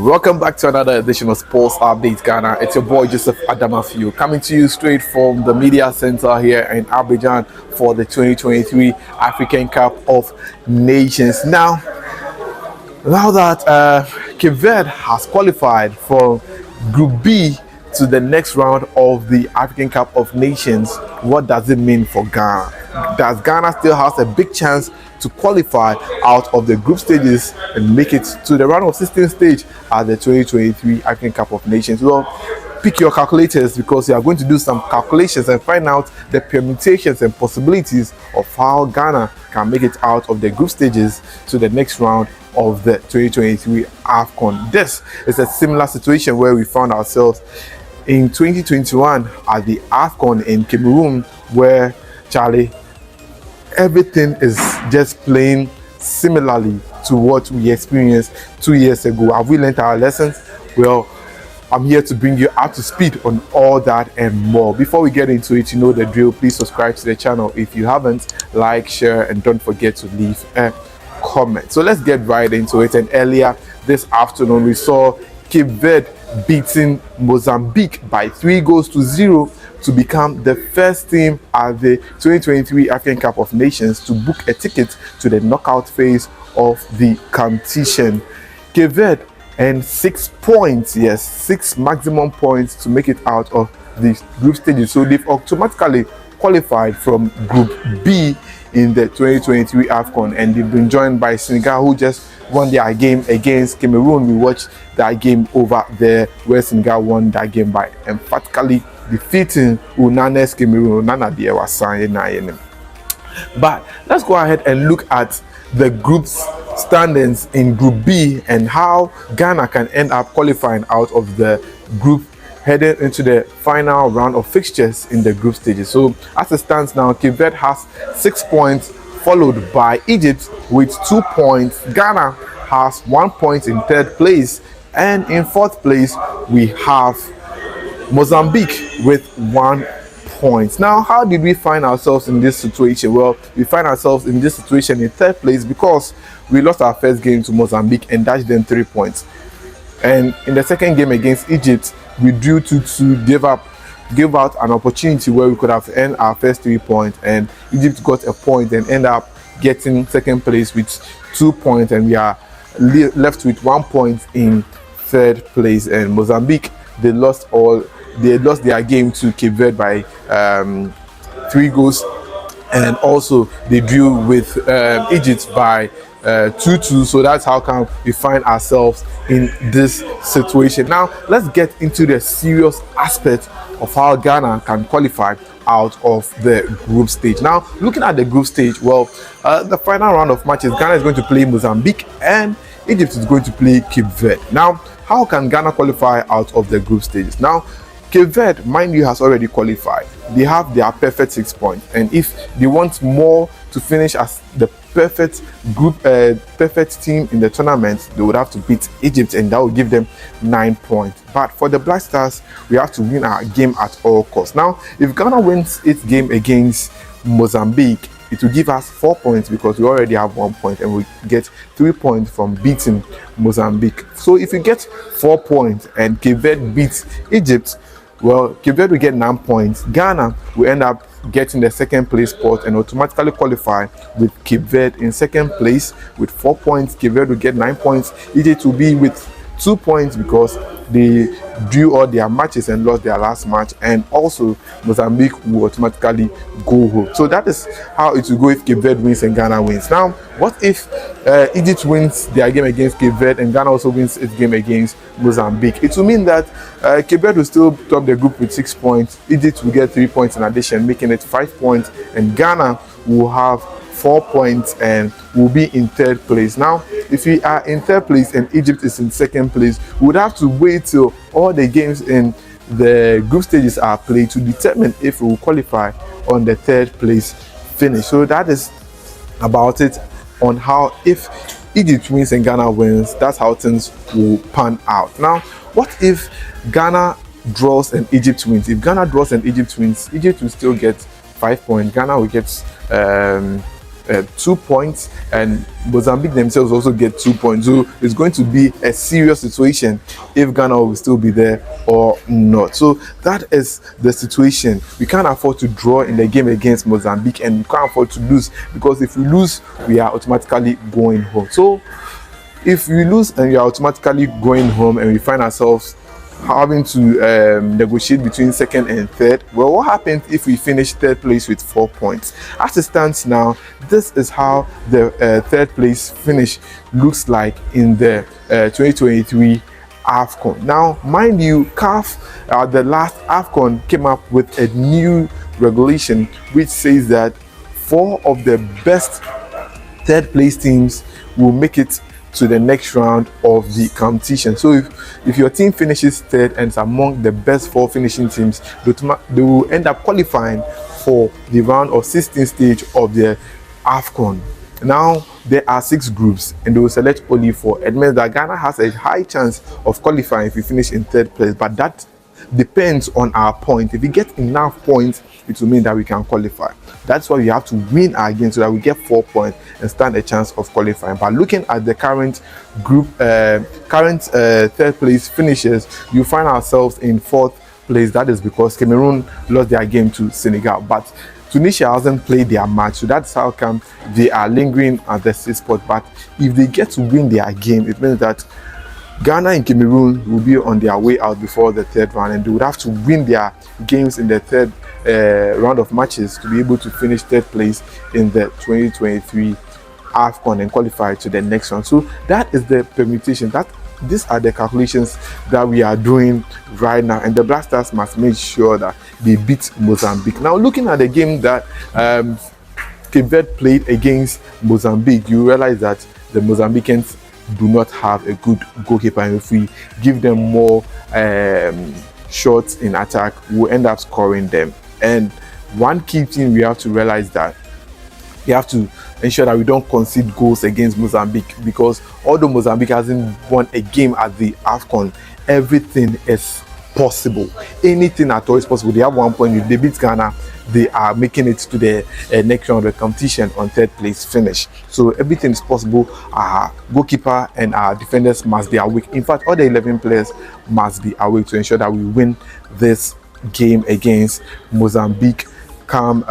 Welcome back to another edition of Sports Update Ghana. It's your boy Joseph Adamafiu coming to you straight from the media center here in Abidjan for the 2023 African Cup of Nations. Now that Cape Verde has qualified from Group B to the next round of the African Cup of Nations, what does it mean for Ghana? Does Ghana still has a big chance to qualify out of the group stages and make it to the round of 16 stage at the 2023 African Cup of Nations? Well, pick your calculators because you are going to do some calculations and find out the permutations and possibilities of how Ghana can make it out of the group stages to the next round of the 2023 AFCON. This is a similar situation where we found ourselves in 2021 at the AFCON in Cameroon, where everything is just playing similarly to what we experienced 2 years ago. Have we learned our lessons? Well, I'm here to bring you up to speed on all that and more. Before we get into it, you know the drill. Please subscribe to the channel if you haven't, like, share, and don't forget to leave a comment. So let's get right into it. And earlier this afternoon, we saw Cape Verde beating Mozambique by 3-0 to become the first team at the 2023 African Cup of Nations to book a ticket to the knockout phase of the competition. Cape Verde and 6 points, yes, 6 maximum points to make it out of the group stages. So they've automatically qualified from Group B in the 2023 AFCON, and they've been joined by Senegal, who just won their game against Cameroon. We watched that game over there where Senegal won that game by emphatically defeating Unana's Cameroon. Unana there was saying. But let's go ahead and look at the group's standings in Group B and how Ghana can end up qualifying out of the group heading into the final round of fixtures in the group stages. So as it stands now, Cape Verde has 6 points, followed by Egypt with 2 points. Ghana has 1 point in third place, and in fourth place we have Mozambique with 1 point. Now, how did we find ourselves in this situation? Well, we find ourselves in this situation in third place because we lost our first game to Mozambique and dashed them 3 points. And in the second game against Egypt, we drew 2-2, gave out an opportunity where we could have earned our first 3 points, and Egypt got a point and ended up getting second place with 2 points, and we are left with 1 point in third place. And Mozambique, they lost their game to Cape Verde by 3 goals, and also they drew with Egypt by 2-2. So that's how come we find ourselves in this situation. Now let's get into the serious aspect of how Ghana can qualify out of the group stage. Now, looking at the group stage, well, the final round of matches, Ghana is going to play Mozambique and Egypt is going to play Cape Verde. Now, how can Ghana qualify out of the group stages? Now, Cape Verde, mind you, has already qualified. They have their perfect 6 points, and if they want more to finish as the perfect group, perfect team in the tournament, they would have to beat Egypt, and that will give them 9 points. But for the Black Stars, we have to win our game at all costs. Now, if Ghana wins its game against Mozambique, it will give us 4 points because we already have 1 point, and we get 3 points from beating Mozambique. So if you get 4 points and Cape Verde beats Egypt, well, Cape Verde will get 9 points. Ghana will end up getting the second place spot and automatically qualify with Cape Verde in second place with 4 points. Cape Verde will get 9 points. Egypt will be with 2 points because they drew all their matches and lost their last match, and also Mozambique will automatically go home. So that is how it will go if Cape Verde wins and Ghana wins. Now, what if Egypt wins their game against Cape Verde and Ghana also wins its game against Mozambique? It will mean that Cape Verde will still top the group with 6 points. Egypt will get 3 points in addition, making it 5 points, and Ghana will have 4 points and will be in third place. Now, if we are in third place and Egypt is in second place, we would have to wait till all the games in the group stages are played to determine if we will qualify on the third place finish. So that is about it on how, if Egypt wins and Ghana wins, that's how things will pan out. Now, what if Ghana draws and Egypt wins? If Ghana draws and Egypt wins, Egypt will still get 5 points. Ghana will get 2 points, and Mozambique themselves also get 2 points. So it's going to be a serious situation if Ghana will still be there or not. So that is the situation. We can't afford to draw in the game against Mozambique, and we can't afford to lose, because if we lose, we are automatically going home. So if we lose and we are automatically going home, and we find ourselves having to negotiate between second and third, well, what happens if we finish third place with 4 points? As it stands now, this is how the third place finish looks like in the 2023 AFCON. Now, mind you, CAF, the last AFCON, came up with a new regulation which says that 4 of the best third place teams will make it to the next round of the competition. So if your team finishes third and is among the best 4 finishing teams, they will end up qualifying for the round of 16 stage of the AFCON. Now there are 6 groups, and they will select only 4. It means that Ghana has a high chance of qualifying if we finish in third place, but that depends on our point. If we get enough points, it will mean that we can qualify. That's why we have to win our game so that we get 4 points and stand a chance of qualifying. But looking at the current group, third place finishers, you find ourselves in 4th place. That is because Cameroon lost their game to Senegal, but Tunisia hasn't played their match, so that's how come they are lingering at the 6th spot. But if they get to win their game, it means that Ghana and Cameroon will be on their way out before the third round, and they would have to win their games in the third round of matches to be able to finish third place in the 2023 AFCON and qualify to the next round. So that is the permutation. These are the calculations that we are doing right now, and the Black Stars must make sure that they beat Mozambique. Now, looking at the game that Cape Verde played against Mozambique, you realize that the Mozambicans do not have a good goalkeeper, and if we give them more shots in attack, we'll end up scoring them. And one key thing we have to realize that we have to ensure that we don't concede goals against Mozambique, because although Mozambique hasn't won a game at the AFCON, everything is possible. Anything at all is possible. They have 1 point. If they beat Ghana, they are making it to the next round of the competition on third place finish. So everything is possible. Our goalkeeper and our defenders must be awake. In fact, all the 11 players must be awake to ensure that we win this game against Mozambique come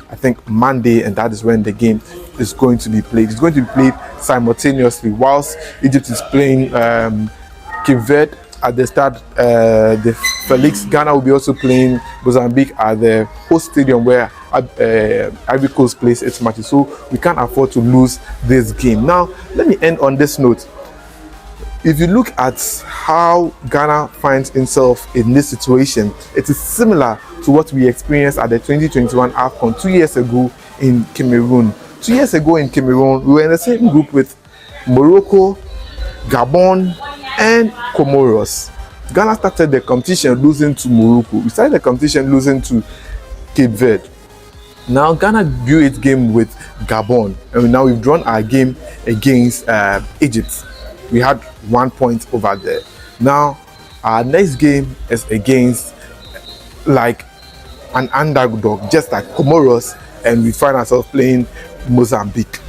I think Monday, and that is when the game is going to be played. It's going to be played simultaneously whilst Egypt is playing Cape Verde at the start, the Felix. Ghana will be also playing Mozambique at the host stadium where Ivory Coast plays its matches. So we can't afford to lose this game. Now, let me end on this note. If you look at how Ghana finds itself in this situation, it is similar to what we experienced at the 2021 AFCON 2 years ago in Cameroon. 2 years ago in Cameroon, we were in the same group with Morocco, Gabon, and Comoros. Ghana started the competition losing to Morocco. We started the competition losing to Cape Verde. Now Ghana drew its game with Gabon, and now we've drawn our game against Egypt. We had 1 point over there. Now our next game is against like an underdog, just like Comoros, and we find ourselves playing Mozambique.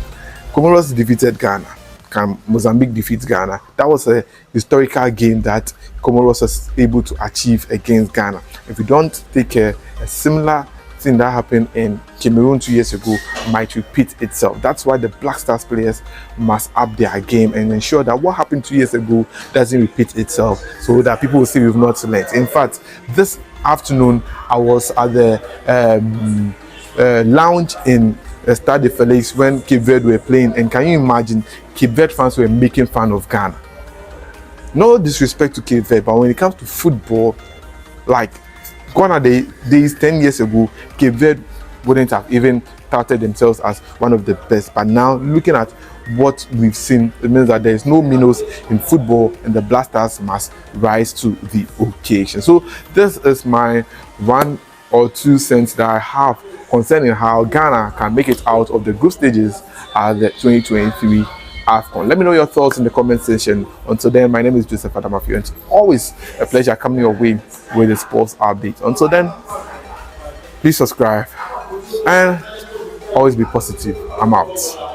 Comoros defeated Ghana. Can Mozambique defeat Ghana? That was a historical game that Comoros was able to achieve against Ghana. If we don't take care, a similar thing that happened in Cameroon 2 years ago might repeat itself. That's why the Black Stars players must up their game and ensure that what happened 2 years ago doesn't repeat itself, so that people will say we've not learned. In fact, this afternoon I was at the lounge in Stade de Felix when Cape Verde were playing, and can you imagine, Cape Verde fans were making fun of Ghana. No disrespect to Cape Verde, but when it comes to football, like Ghana days 10 years ago, Cape Verde wouldn't have even touted themselves as one of the best. But now, looking at what we've seen, it means that there is no minnows in football, and the Black Stars must rise to the occasion. So this is my 1 or 2 cents that I have concerning how Ghana can make it out of the group stages at the 2023 AFCON. Let me know your thoughts in the comment section. Until then, my name is Joseph Adamafi, and it's always a pleasure coming your way with a sports update. Until then, please subscribe and Always be positive. I'm out.